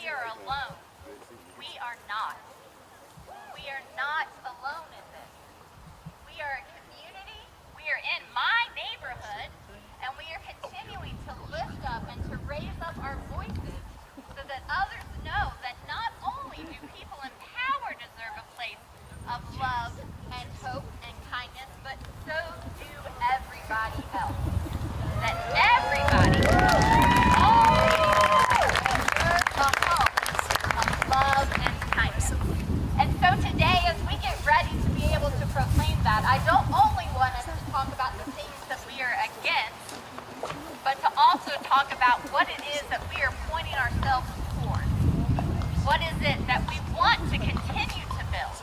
are alone. We are not. We are not alone in this. We are a community. We are in my neighborhood, and we are continuing to lift up and to raise up our voices so that others know that not only do people in power deserve a place of love and hope and kindness, but so do everybody else. That everybody, all people, deserve a home of love and kindness. And so today, as we get ready to be able to proclaim that, I don't only want us to talk about the things that we are against, but to also talk about what it is that we are pointing ourselves towards. What is it that we want to continue to build?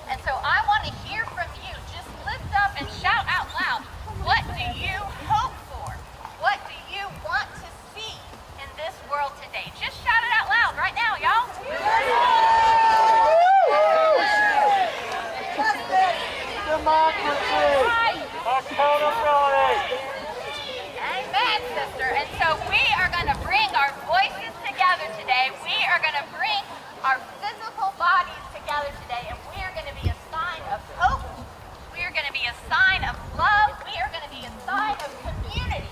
And so I want to hear from you. Just lift up and shout out loud. What do you hope for? What do you want to see in this world today? Just shout it out loud right now, y'all. Democracy! Accountability! Amen, sister. And so we are going to bring our voices together today. We are going to bring our physical bodies together today, and we are going to be a sign of hope. We are going to be a sign of love. We are going to be a sign of community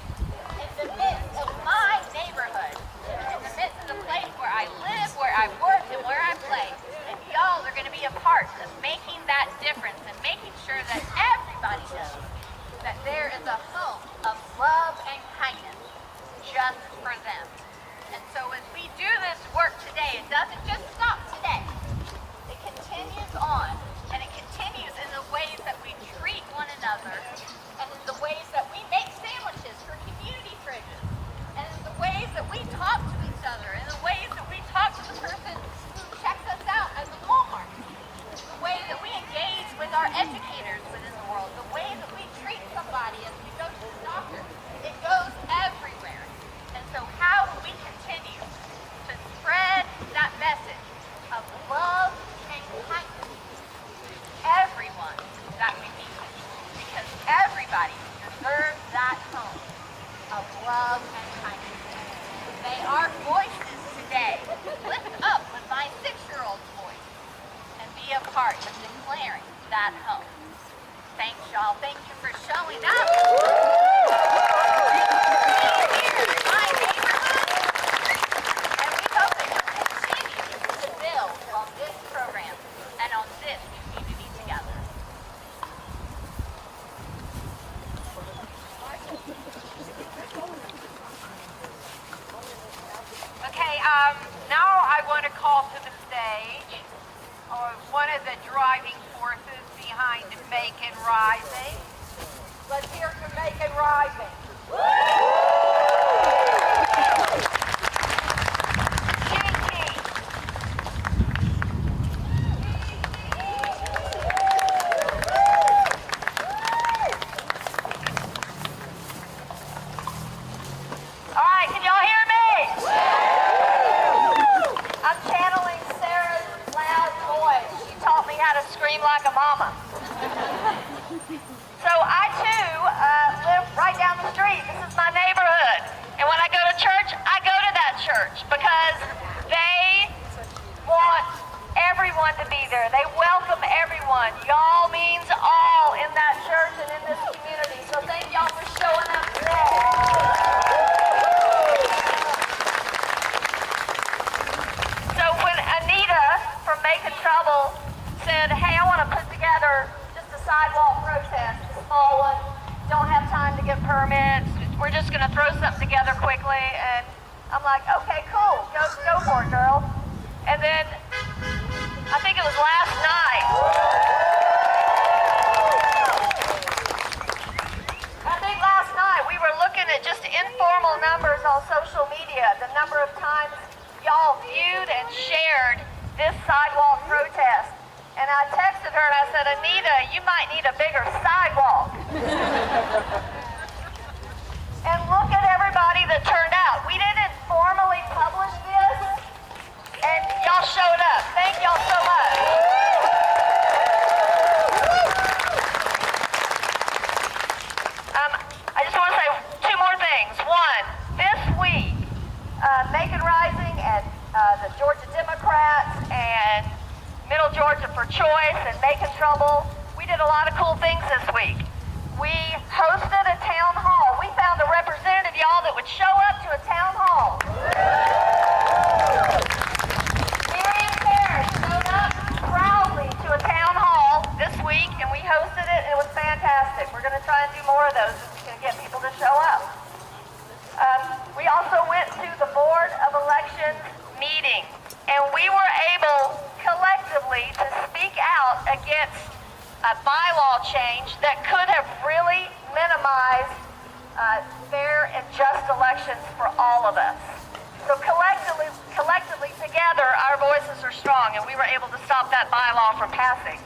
in the midst of my neighborhood, in the midst of the place where I live, where I work, and where I play. And y'all are going to be a part of making that difference and making sure that everybody knows that there is a home of love and kindness just for them. And so as we do this work today, it doesn't just stop today. It continues on, and it continues in the ways that we treat one another, and in the ways that we make sandwiches for community fridges, and in the ways that we talk to each other, and the ways that we talk to the person who checks us out at the Walmart, the way that we engage with our educators within the world, the way that we treat somebody as we go to the doctor. It goes everywhere. And so how do we continue to spread that message of love and kindness to everyone that we meet with? Because everybody deserves that home of love and kindness. May our voices today lift up with my 6-year-old's voice and be a part of declaring that home. Thanks, y'all. Thank you for showing up. Now I want to call to the stage one of the driving forces behind Macon Rising. Let's hear from Macon Rising. Scream like a mama. So I too live right down the street. This is my neighborhood. And when I go to church, I go to that church because they want everyone to be there. They welcome everyone. Y'all means all in that church and in this community. So thank y'all for showing up today. So when Anita from Making Trouble said, hey, I want to put together just a sidewalk protest, a small one, don't have time to get permits, we're just going to throw something together quickly, and I'm like, okay, cool, go for it, girl. And then, I think it was last night, we were looking at just informal numbers on social media, the number of times y'all viewed and shared this sidewalk protest. And I texted her and I said, Anita, you might need a bigger sidewalk. And look at everybody that turned out. We didn't formally publish this, and y'all showed up. Thank y'all so much. I just want to say 2 more things. One, this week, Macon Rising and the Georgia Middle Georgia for Choice and Macon Trouble. We did a lot of cool things this week. We hosted a town hall. We found a representative, y'all, that would show up to a town hall. Miriam Parrish showed up proudly to a town hall this week, and we hosted it, and it was fantastic. We're going to try and do more of those to get people to show up. We also went to the Board of Elections meeting, and we were able collectively to speak out against a bylaw change that could have really minimized fair and just elections for all of us. So collectively together, our voices are strong, and we were able to stop that bylaw from passing.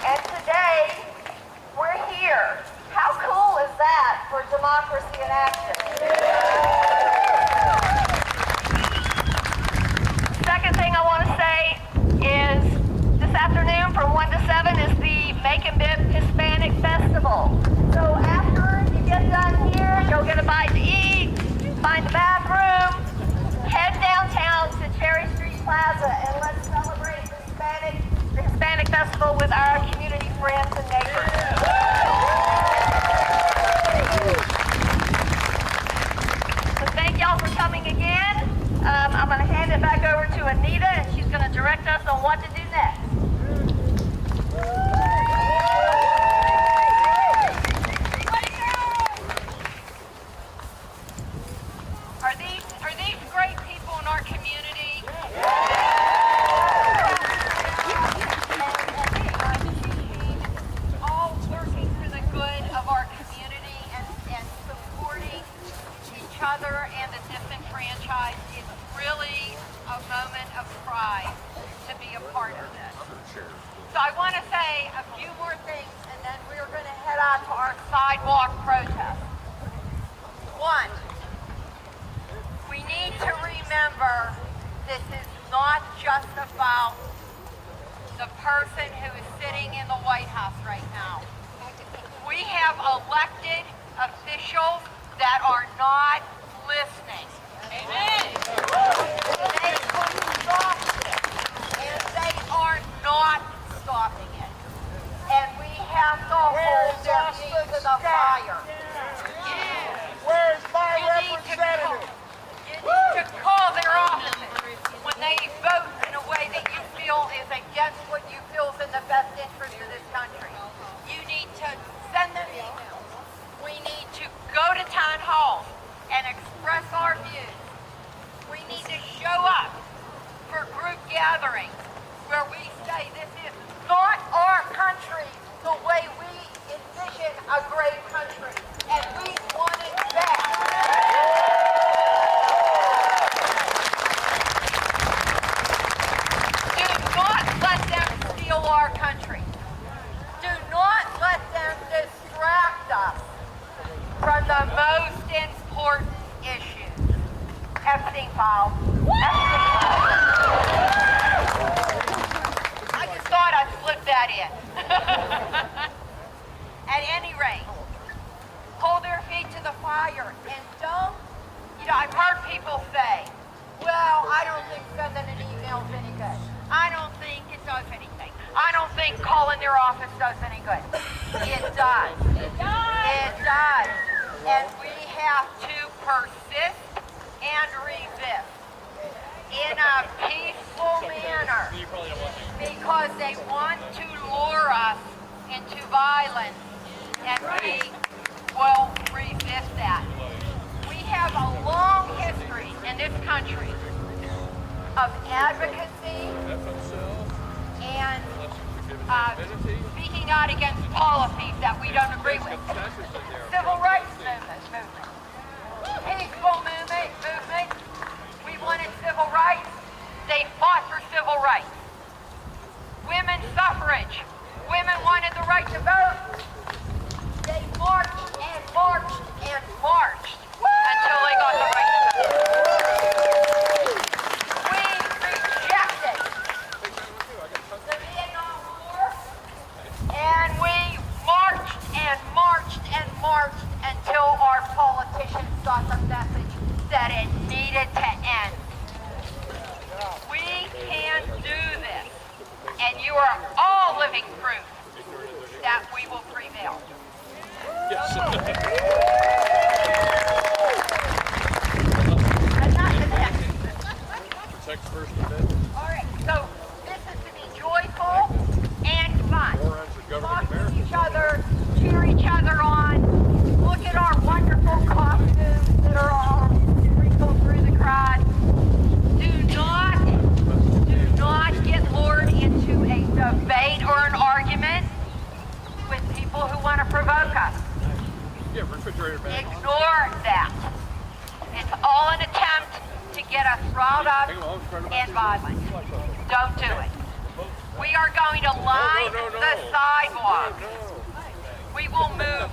And today, we're here. How cool is that for democracy in action? Second thing I want to say is this afternoon from 1 to 7 is the Macon Hispanic Festival. So after you get done here, go get a bite to eat, find a bathroom, head downtown to Cherry Street Plaza, and let's celebrate the Hispanic Festival with our community friends and neighbors. So thank y'all for coming again. I'm going to hand it back over to Anita, and she's going to direct us on what to do next. Are these great people in our community? All working for the good of our community and supporting each other and the disenfranchised. It's really a moment of pride to be a part of this. So I want to say a few more things, and then we're going to head on to our sidewalk protest. One, we need to remember this is not just about the person who is sitting in the White House right now. We have elected officials that are not listening. Amen. They could stop it, and they are not stopping it. And we have to hold their feet to the fire. Where's my representative? You need to call their offices when they vote in a way that you feel is against what you feel is in the best interest of this country. You need to send them emails. We need to go to town halls and express our views. We need to show up for group gatherings where we say this is not our country the way we envision a great country, and we want it back. Do not let them steal our country. Do not let them distract us from the most important issues. Epstein file. I just thought I'd slip that in. At any rate, hold their feet to the fire and don't, I've heard people say, well, I don't think sending an email is any good. I don't think it does anything. I don't think calling their office does any good. It does. It does. And we have to persist and resist in a peaceful manner because they want to lure us into violence, and we will resist that. We have a long history in this country of advocacy and speaking out against policies that we don't agree with. Civil rights movement. Peaceful movement. We wanted civil rights. They fought for civil rights. Women's suffrage. Women wanted the right to vote. They fought Protect First Amendment. All right, so this is to be joyful and fun. Talk to each other, cheer each other on. Look at our wonderful costumes that are all sprinkled through the crowd. Do not get lured into a debate or an argument with people who want to provoke us. Yeah, refrigerator back. Ignore that. It's all an attempt to get us riled up and violent. Don't do it. We are going to line the sidewalk. We will move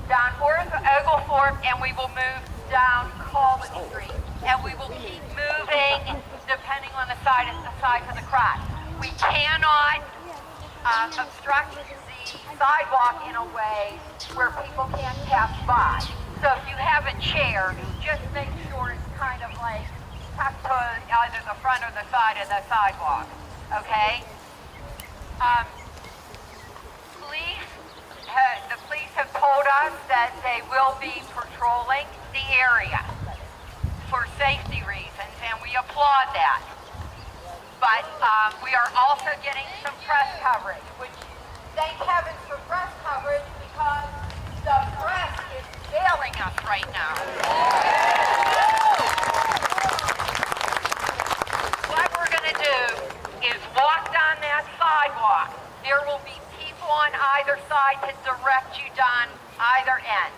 down Ogle Fork and we will move down Colvin Street. And we will keep moving depending on the size of the crowd. We cannot obstruct the sidewalk in a way where people can't pass by. So if you have a chair, just make sure it's kind of like tucked to either the front or the side of the sidewalk, okay? The police have told us that they will be patrolling the area for safety reasons, and we applaud that. But we are also getting some press coverage, which thank heavens for press coverage because the press is failing us right now. What we're going to do is walk down that sidewalk. There will be people on either side to direct you down either end.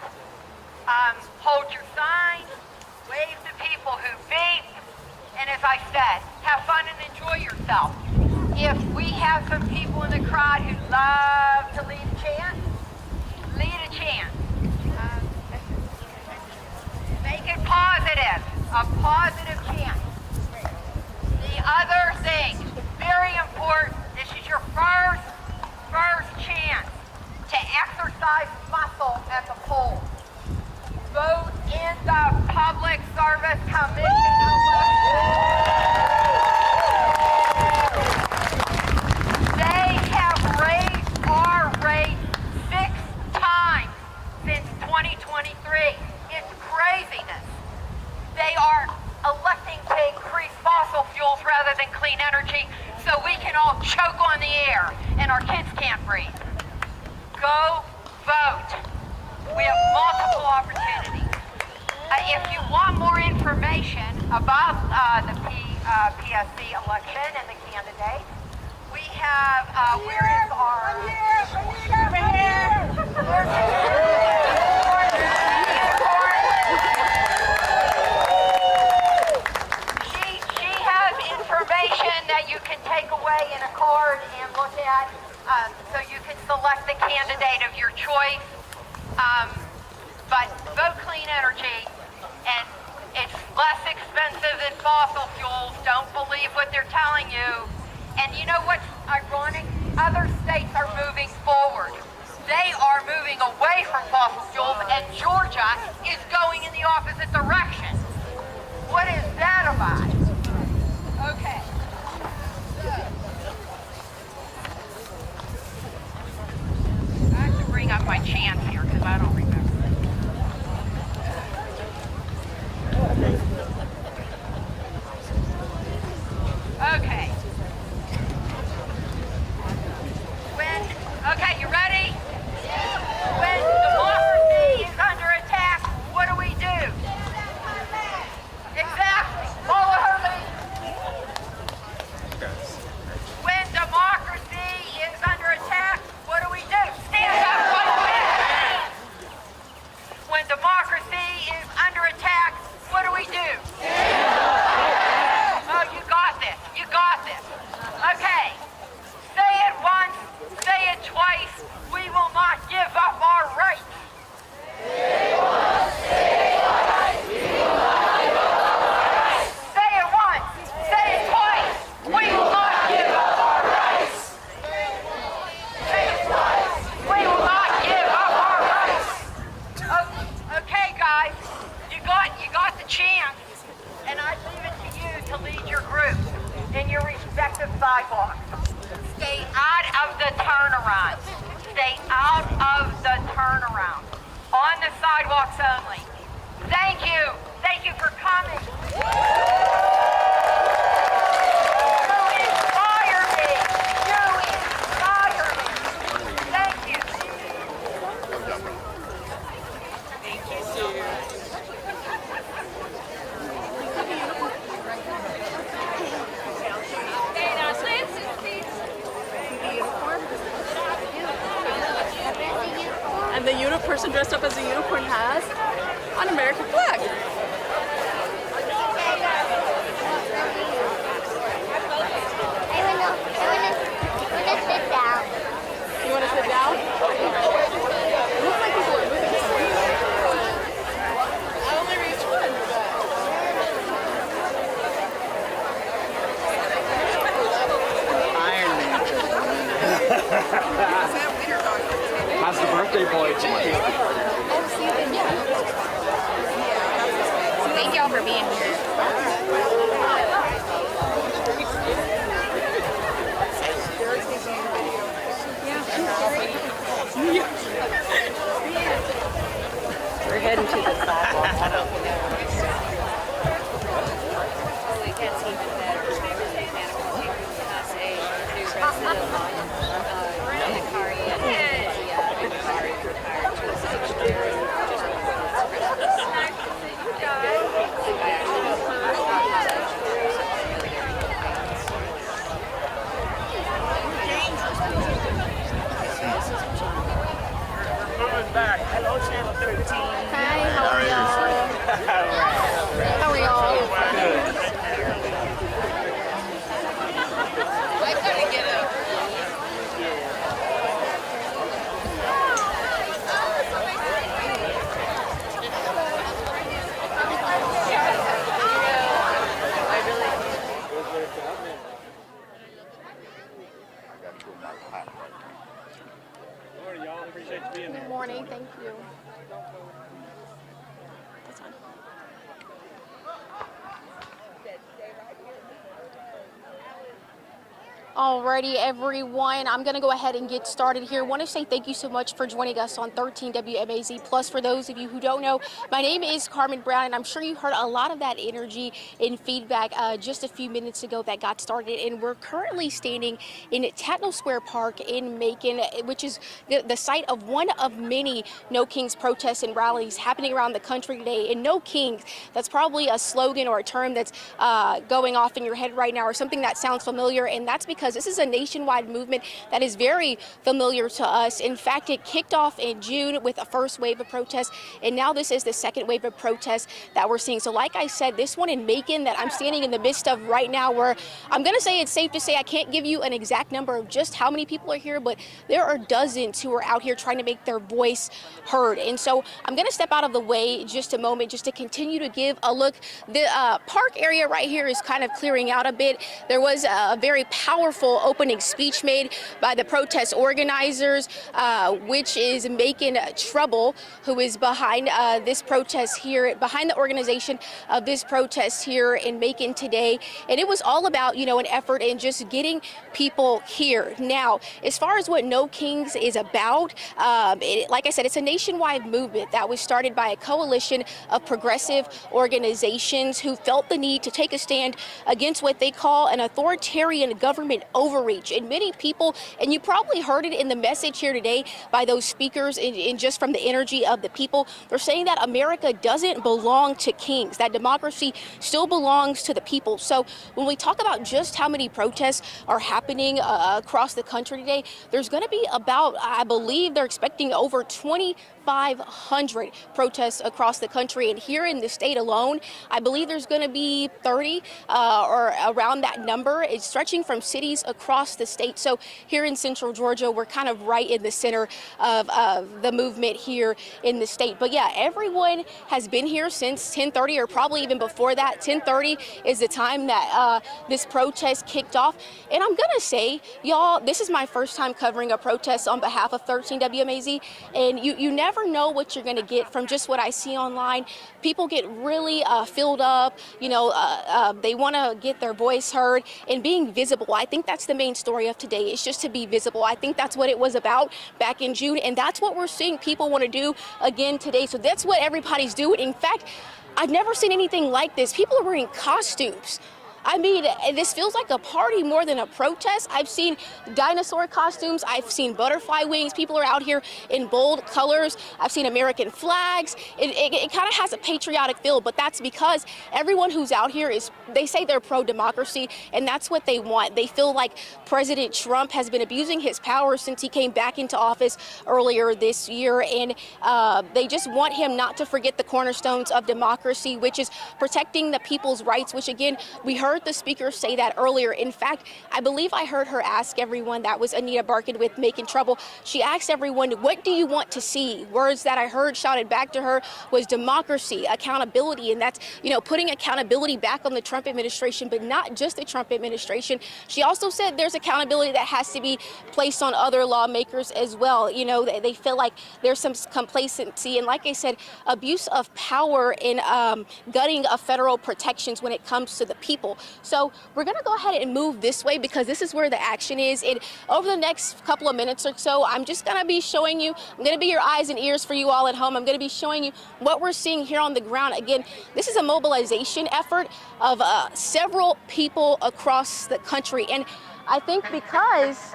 Hold your sign, wave to people who beep, and as I said, have fun and enjoy yourself. If we have some people in the crowd who love to lead chants, lead a chant. Make it positive, a positive chant. The other thing, very important, this is your first chance to exercise muscle at the polls. Vote in the Public Service Commission election. They have raised our rate 6 times since 2023. It's craziness. They are electing to increase fossil fuels rather than clean energy so we can all choke on the air and our kids can't breathe. Go vote. We have multiple opportunities. If you want more information about the PSC election and the candidates, we have, where is our... Over here! She has information that you can take away in a card and look at, so you can select the candidate of your choice. But vote clean energy, and it's less expensive than fossil fuels. Don't believe what they're telling you. And you know what's ironic? Other states are moving forward. They are moving away from fossil fuels, and Georgia is going in the opposite direction. What is that about? Okay. I have to bring up my chants here because I don't remember. Okay. Okay, you ready? When democracy is under attack, what do we do? Exactly. Follow her lead. When democracy is under attack, what do we do? Stand up, fight back. When democracy is under attack, what do we do? Oh, you got this. You got this. Okay. Say it once. Say it twice. We will not give up our rights. Say it once. Say it twice. We will not give up our rights. Say it once. Say it twice. We will not give up our rights. Say it twice. We will not give up our rights. Okay, guys. You got the chance, and I leave it to you to lead your group in your respective sidewalks. Stay out of the turnaround. Stay out of the turnaround. sidewalks only. Thank you. Thank you for coming. You inspire me. You inspire me. Thank you. Thank you so much. And the person dressed up as a unicorn has an American flag. I wanna sit down. You want to sit down? It looks like people are moving. I only reached one. Iron Man. How's the birthday boy doing? Thank y'all for being here. We're heading to the sidewalk. We can see even better. As a new resident of Kari and Kari retired to a sanctuary. Moving back. Hello, Channel 13. Hi, how are y'all? How are y'all? Morning, y'all. Appreciate you being here. Good morning, thank you. Alrighty, everyone, I'm going to go ahead and get started here. I want to say thank you so much for joining us on 13 WMAZ. Plus, for those of you who don't know, my name is Karmen Brown, and I'm sure you heard a lot of that energy and feedback just a few minutes ago that got started. And we're currently standing in Tatnall Square Park in Macon, which is the site of one of many No Kings protests and rallies happening around the country today. And No Kings, that's probably a slogan or a term that's going off in your head right now, or something that sounds familiar, and that's because this is a nationwide movement that is very familiar to us. In fact, it kicked off in June with a first wave of protests, and now this is the second wave of protests that we're seeing. So like I said, this one in Macon that I'm standing in the midst of right now, where I'm going to say it's safe to say I can't give you an exact number of just how many people are here, but there are dozens who are out here trying to make their voice heard. And so I'm going to step out of the way just a moment just to continue to give a look. The park area right here is kind of clearing out a bit. There was a very powerful opening speech made by the protest organizers, which is Macon Trouble, who is behind this protest here, behind the organization of this protest here in Macon today. And it was all about, an effort in just getting people here. Now, as far as what No Kings is about, like I said, it's a nationwide movement that was started by a coalition of progressive organizations who felt the need to take a stand against what they call an authoritarian government overreach. And many people, and you probably heard it in the message here today by those speakers and just from the energy of the people, they're saying that America doesn't belong to kings, that democracy still belongs to the people. So when we talk about just how many protests are happening across the country today, there's going to be about, I believe they're expecting over 2,500 protests across the country. And here in the state alone, I believe there's going to be 30 or around that number. It's stretching from cities across the state. So here in central Georgia, we're kind of right in the center of the movement here in the state. But yeah, everyone has been here since 10:30, or probably even before that. 10:30 is the time that this protest kicked off. And I'm going to say, y'all, this is my first time covering a protest on behalf of 13 WMAZ. And you never never know what you're going to get from just what I see online. People get really filled up, you know, they want to get their voice heard and being visible. I think that's the main story of today. It's just to be visible. I think that's what it was about back in June, and that's what we're seeing people want to do again today. So that's what everybody's doing. In fact, I've never seen anything like this. People are wearing costumes. I mean, this feels like a party more than a protest. I've seen dinosaur costumes. I've seen butterfly wings. People are out here in bold colors. I've seen American flags. It kind of has a patriotic feel, but that's because everyone who's out here they say they're pro-democracy, and that's what they want. They feel like President Trump has been abusing his power since he came back into office earlier this year, and they just want him not to forget the cornerstones of democracy, which is protecting the people's rights, which again, we heard the speaker say that earlier. In fact, I believe I heard her ask everyone, that was Anita Barkin with Macon Trouble. She asked everyone, what do you want to see? Words that I heard shouted back to her was democracy, accountability, and that's, you know, putting accountability back on the Trump administration, but not just the Trump administration. She also said there's accountability that has to be placed on other lawmakers as well. You know, they feel like there's some complacency and, like I said, abuse of power in gutting of federal protections when it comes to the people. So we're going to go ahead and move this way because this is where the action is. And over the next couple of minutes or so, I'm just going to be showing you, I'm going to be your eyes and ears for you all at home. I'm going to be showing you what we're seeing here on the ground. Again, this is a mobilization effort of several people across the country. And I think because,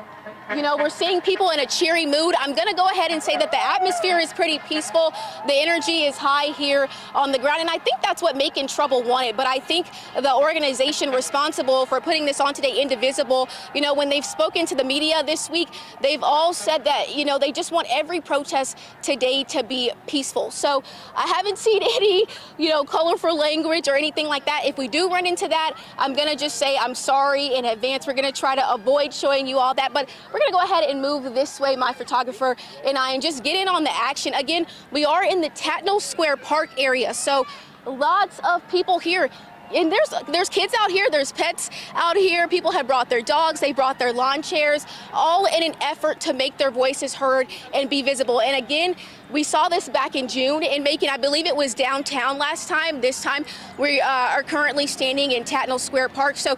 you know, we're seeing people in a cheery mood, I'm going to go ahead and say that the atmosphere is pretty peaceful. The energy is high here on the ground, and I think that's what Macon Trouble wanted. But I think the organization responsible for putting this on today, Indivisible, you know, when they've spoken to the media this week, they've all said that, you know, they just want every protest today to be peaceful. So I haven't seen any, you know, colorful language or anything like that. If we do run into that, I'm going to just say I'm sorry in advance. We're going to try to avoid showing you all that, but we're going to go ahead and move this way, my photographer and I, and just get in on the action. Again, we are in the Tatnall Square Park area, so lots of people here. And there's kids out here, there's pets out here. People have brought their dogs, they brought their lawn chairs, all in an effort to make their voices heard and be visible. And again, we saw this back in June in Macon. I believe it was downtown last time. This time we are currently standing in Tatnall Square Park. So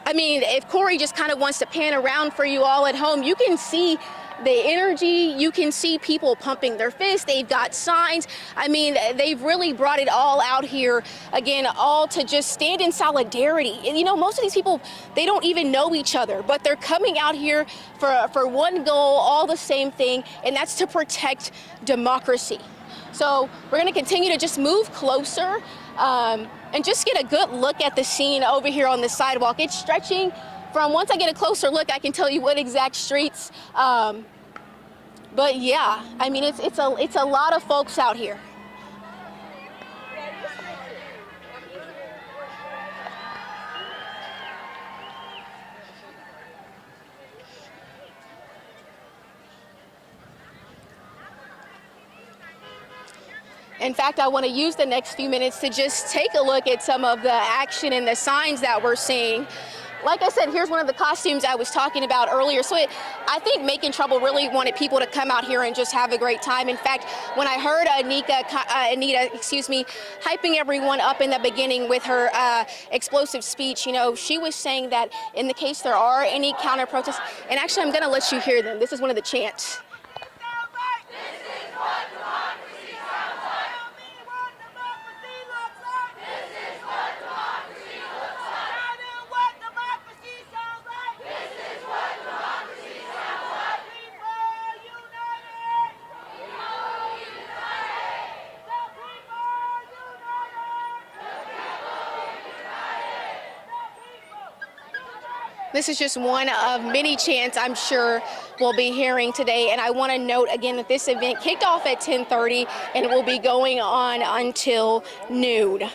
I mean, if Corey just kind of wants to pan around for you all at home, you can see the energy. You can see people pumping their fists. They've got signs. I mean, they've really brought it all out here, again, all to just stand in solidarity. And, you know, most of these people, they don't even know each other, but they're coming out here for one goal, all the same thing, and that's to protect democracy. So we're going to continue to just move closer and just get a good look at the scene over here on the sidewalk. It's stretching from, once I get a closer look, I can tell you what exact streets. But yeah, I mean, it's a lot of folks out here. In fact, I want to use the next few minutes to just take a look at some of the action and the signs that we're seeing. Like I said, here's one of the costumes I was talking about earlier. So I think Macon Trouble really wanted people to come out here and just have a great time. In fact, when I heard Anita, hyping everyone up in the beginning with her explosive speech, you know, she was saying that in the case there are any counter protests, and actually I'm going to let you hear them. This is one of the chants. This is just one of many chants I'm sure we'll be hearing today. And I want to note again that this event kicked off at 10:30 and it will be going on until noon.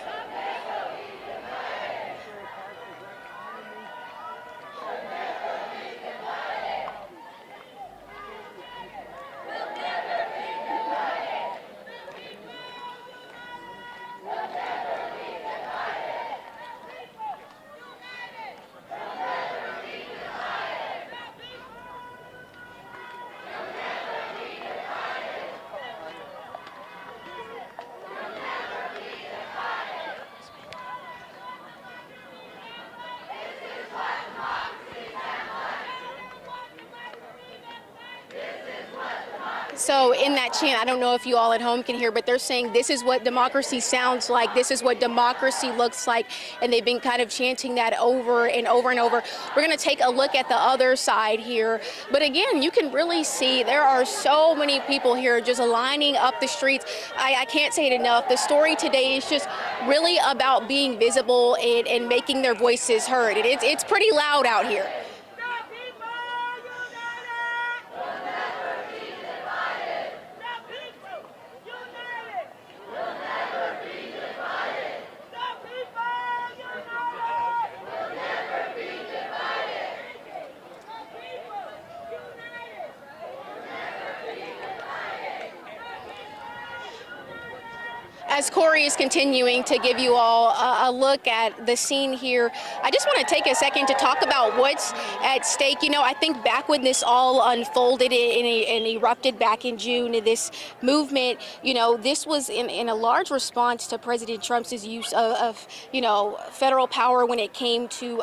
So in that chant, I don't know if you all at home can hear, but they're saying this is what democracy sounds like, this is what democracy looks like, and they've been kind of chanting that over and over and over. We're going to take a look at the other side here, but again, you can really see there are so many people here just lining up the streets. I can't say it enough. The story today is just really about being visible and making their voices heard. It's pretty loud out here. As Corey is continuing to give you all a look at the scene here, I just want to take a second to talk about what's at stake. You know, I think back when this all unfolded and erupted back in June, this movement, you know, this was in a large response to President Trump's use of you know, federal power when it came to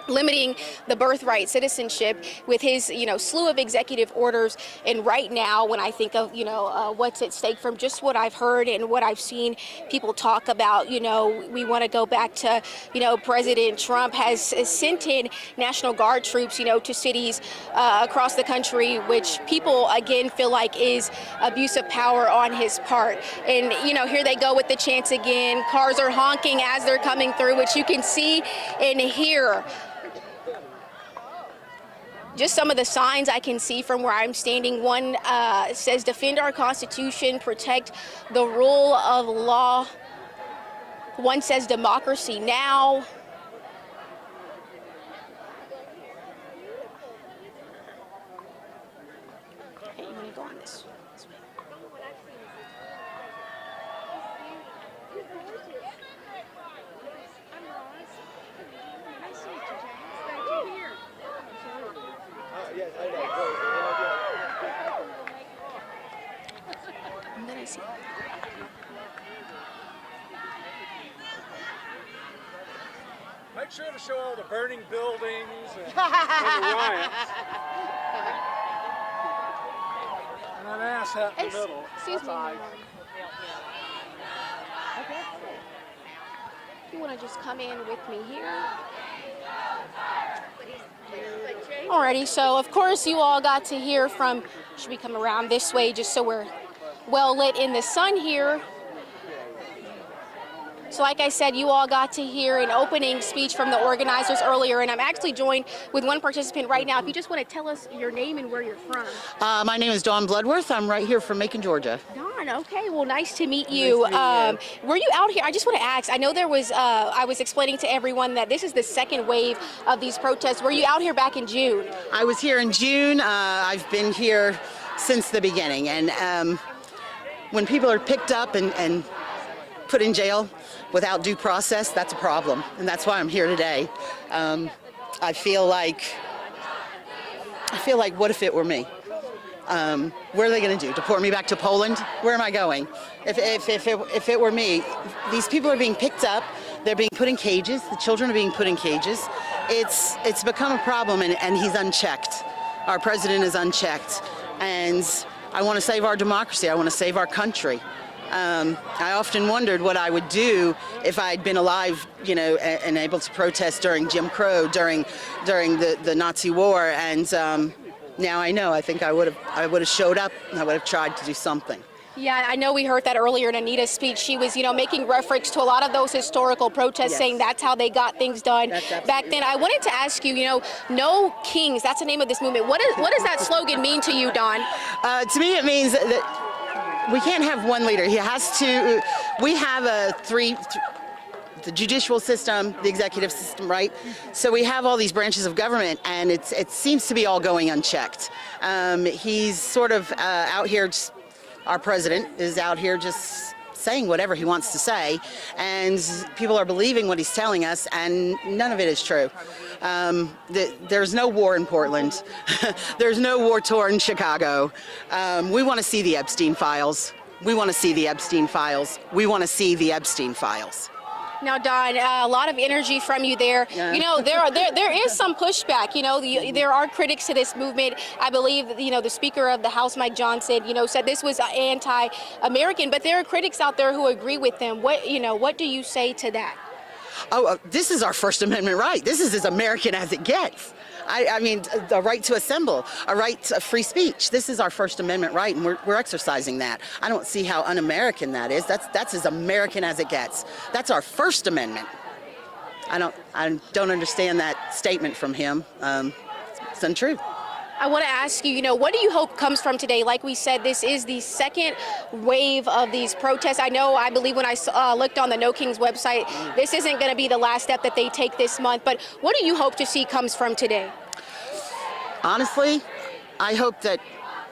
limiting the birthright citizenship with his, you know, slew of executive orders. And right now, when I think of, you know, what's at stake from just what I've heard and what I've seen people talk about, you know, we want to go back to, you know, President Trump has sent in National Guard troops, you know, to cities across the country, which people, again, feel like is abuse of power on his part. And, you know, here they go with the chants again. Cars are honking as they're coming through, which you can see and hear. Just some of the signs I can see from where I'm standing. One says, defend our Constitution, protect the rule of law. One says, democracy now. Okay, you want to go on this way. And then I see. Make sure to show all the burning buildings and the riots. And an ass hat in the middle. Excuse me. You want to just come in with me here? Alrighty, so of course you all got to hear from, should we come around this way just so we're well lit in the sun here. So like I said, you all got to hear an opening speech from the organizers earlier, and I'm actually joined with one participant right now. If you just want to tell us your name and where you're from. My name is Dawn Bloodworth. I'm right here from Macon, Georgia. Dawn, okay, well, nice to meet you. Were you out here? I just want to ask, I know there was, I was explaining to everyone that this is the second wave of these protests. Were you out here back in June? I was here in June. I've been here since the beginning, and when people are picked up and put in jail without due process, that's a problem, and that's why I'm here today. I feel like, what if it were me? What are they going to do? Deport me back to Poland? Where am I going? If it were me, these people are being picked up. They're being put in cages. The children are being put in cages. It's become a problem, and he's unchecked. Our president is unchecked, and I want to save our democracy. I want to save our country. I often wondered what I would do if I'd been alive, you know, and able to protest during Jim Crow, during the Nazi war, and now I know. I think I would have showed up, and I would have tried to do something. Yeah, I know we heard that earlier in Anita's speech. She was, you know, making reference to a lot of those historical protests, yes, saying that's how they got things done back then. I wanted to ask you, you know, no kings, that's the name of this movement. What does that slogan mean to you, Dawn? To me, it means that we can't have one leader. He has to, we have the judicial system, the executive system, right? So we have all these branches of government, and it seems to be all going unchecked. He's sort of out here, our president is out here just saying whatever he wants to say, and people are believing what he's telling us, and none of it is true. There's no war in Portland. There's no war-torn Chicago. We want to see the Epstein files. We want to see the Epstein files. We want to see the Epstein files. Now, Don, a lot of energy from you there. Yeah. You know, there is some pushback. You know, there are critics to this movement. I believe, you know, the Speaker of the House, Mike Johnson, you know, said this was anti-American, but there are critics out there who agree with them. What do you say to that? Oh, this is our First Amendment right. This is as American as it gets. I mean, the right to assemble, a right to free speech. This is our First Amendment right, and we're exercising that. I don't see how un-American that is. That's as American as it gets. That's our First Amendment. I don't understand that statement from him. It's untrue. I want to ask you, you know, what do you hope comes from today? Like we said, this is the second wave of these protests. I believe when I looked on the No Kings website, this isn't going to be the last step that they take this month. But what do you hope to see comes from today? Honestly, I hope that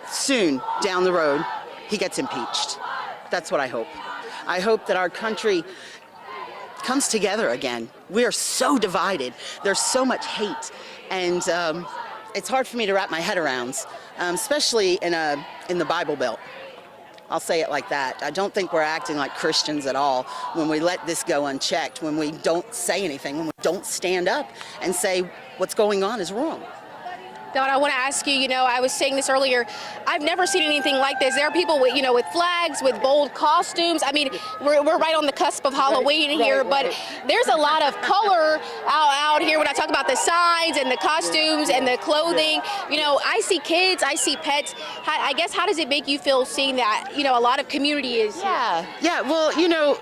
soon down the road, he gets impeached. That's what I hope. I hope that our country comes together again. We are so divided. There's so much hate. And it's hard for me to wrap my head around, especially in the Bible Belt. I'll say it like that. I don't think we're acting like Christians at all when we let this go unchecked, when we don't say anything, when we don't stand up and say what's going on is wrong. Don, I want to ask you, you know, I was saying this earlier, I've never seen anything like this. There are people with, you know, with flags, with bold costumes. I mean, we're right on the cusp of Halloween here, but there's a lot of color out here when I talk about the signs and the costumes and the clothing. You know, I see kids, I see pets. I guess, how does it make you feel seeing that, you know, a lot of community is? Yeah, well, you know,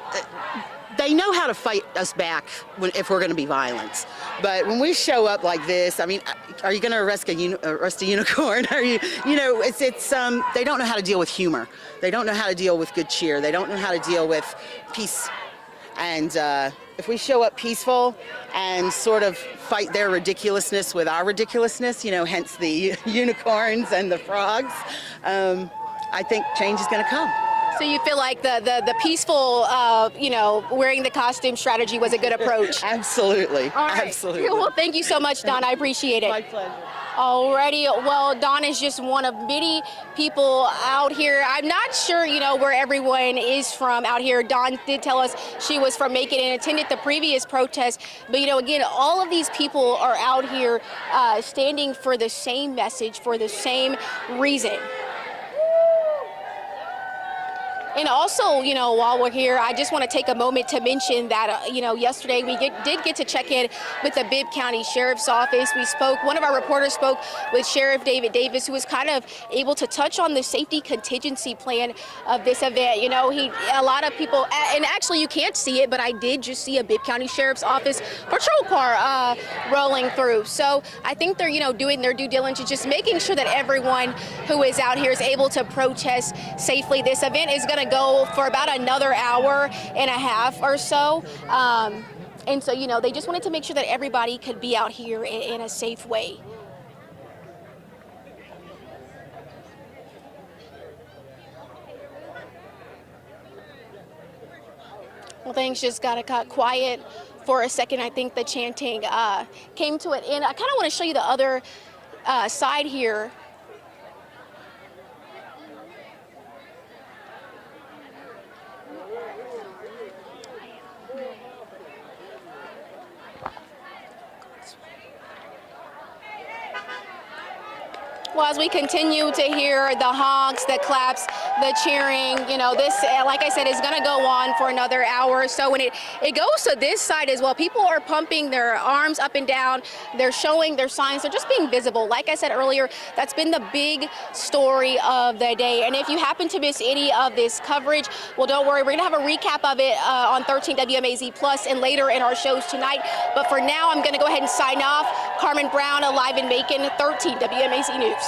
they know how to fight us back if we're going to be violent. But when we show up like this, I mean, are you going to arrest a unicorn? Are you know, it's they don't know how to deal with humor. They don't know how to deal with good cheer. They don't know how to deal with peace. And if we show up peaceful and sort of fight their ridiculousness with our ridiculousness, you know, hence the unicorns and the frogs, I think change is going to come. So you feel like the peaceful, you know, wearing the costume strategy was a good approach? Absolutely. All right. Absolutely. Well, thank you so much, Don. I appreciate it. My pleasure. Alrighty, well, Don is just one of many people out here. I'm not sure, you know, where everyone is from out here. Don did tell us she was from Macon and attended the previous protest. But, you know, again, all of these people are out here standing for the same message, for the same reason. And also, you know, while we're here, I just want to take a moment to mention that, you know, yesterday we did get to check in with the Bibb County Sheriff's Office. We spoke, one of our reporters spoke with Sheriff David Davis, who was kind of able to touch on the safety contingency plan of this event. You know, a lot of people, and actually you can't see it, but I did just see a Bibb County Sheriff's Office patrol car rolling through. So I think they're, you know, doing their due diligence, just making sure that everyone who is out here is able to protest safely. This event is going to go for about another hour and a half or so. And so, you know, they just wanted to make sure that everybody could be out here in a safe way. Well, things just got quiet for a second. I think the chanting came to an end. I kind of want to show you the other side here. Well, as we continue to hear the honks, the claps, the cheering, you know, this, like I said, is going to go on for another hour or so. And it goes to this side as well. People are pumping their arms up and down. They're showing their signs. They're just being visible. Like I said earlier, that's been the big story of the day. And if you happen to miss any of this coverage, well, don't worry. We're going to have a recap of it on 13 WMAZ Plus and later in our shows tonight. But for now, I'm going to go ahead and sign off. Karmen Brown, live in Macon, 13 WMAZ News.